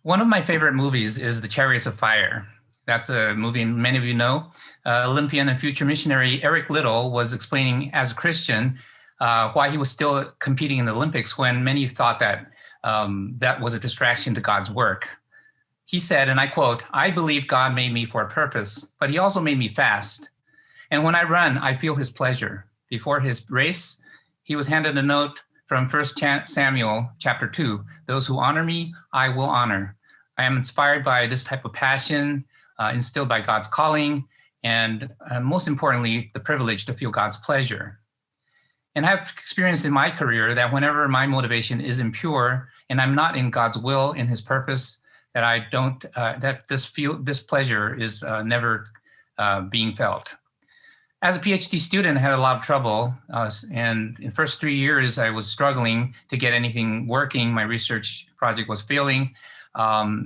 One of my favorite movies is The Chariots of Fire. That's a movie many of you know. Olympian and future missionary Eric Liddell was explaining as a Christian why he was still competing in the Olympics when many thought that that was a distraction to God's work. He said, and I quote, "I believe God made me for a purpose, but he also made me fast. And when I run, I feel his pleasure." Before his race, he was handed a note from 1 Samuel chapter 2, "Those who honor me, I will honor." I am inspired by this type of passion instilled by God's calling, and most importantly, the privilege to feel God's pleasure. And I've experienced in my career that whenever my motivation is impure and I'm not in God's will, in his purpose, that I don't, that this pleasure is never being felt. As a PhD student, I had a lot of trouble. And in the first 3 years, I was struggling to get anything working. My research project was failing.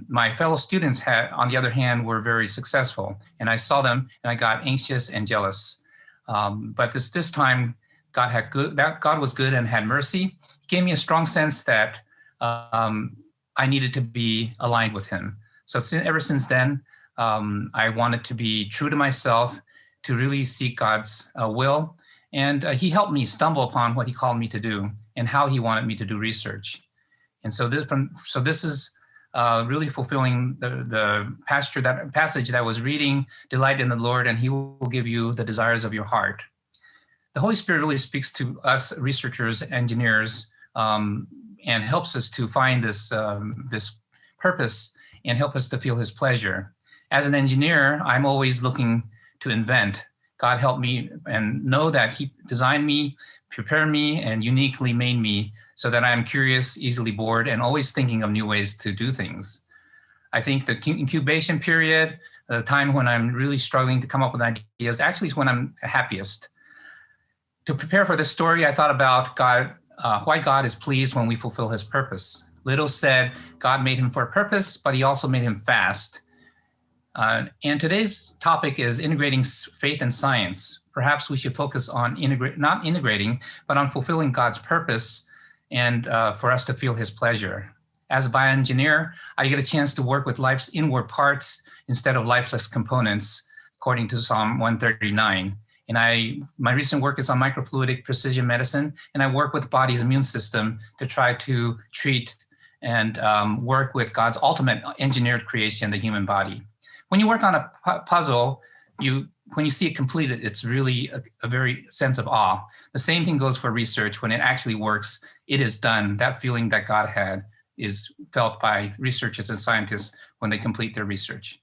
My fellow students on the other hand, were very successful. And I saw them and I got anxious and jealous. But this time, God was good and had mercy. He gave me a strong sense that I needed to be aligned with him. So ever since then, I wanted to be true to myself, to really seek God's will. And he helped me stumble upon what he called me to do and how he wanted me to do research. And so this is really fulfilling the passage that I was reading, "Delight in the Lord, and he will give you the desires of your heart." The Holy Spirit really speaks to us researchers, engineers, and helps us to find this purpose and help us to feel his pleasure. As an engineer, I'm always looking to invent. God helped me and know that he designed me, prepared me, and uniquely made me so that I'm curious, easily bored, and always thinking of new ways to do things. I think the incubation period, the time when I'm really struggling to come up with ideas, actually is when I'm happiest. To prepare for this story, I thought about God, why God is pleased when we fulfill his purpose. Liddell said God made him for a purpose, but he also made him fast. And today's topic is integrating faith and science. Perhaps we should focus on not integrating, but on fulfilling God's purpose and for us to feel his pleasure. As a bioengineer, I get a chance to work with life's inward parts instead of lifeless components, according to Psalm 139. And my recent work is on microfluidic precision medicine, and I work with the body's immune system to try to treat and work with God's ultimate engineered creation, the human body. When you work on a puzzle, when you see it completed, it's really a very sense of awe. The same thing goes for research. When it actually works, it is done. That feeling that God had is felt by researchers and scientists when they complete their research.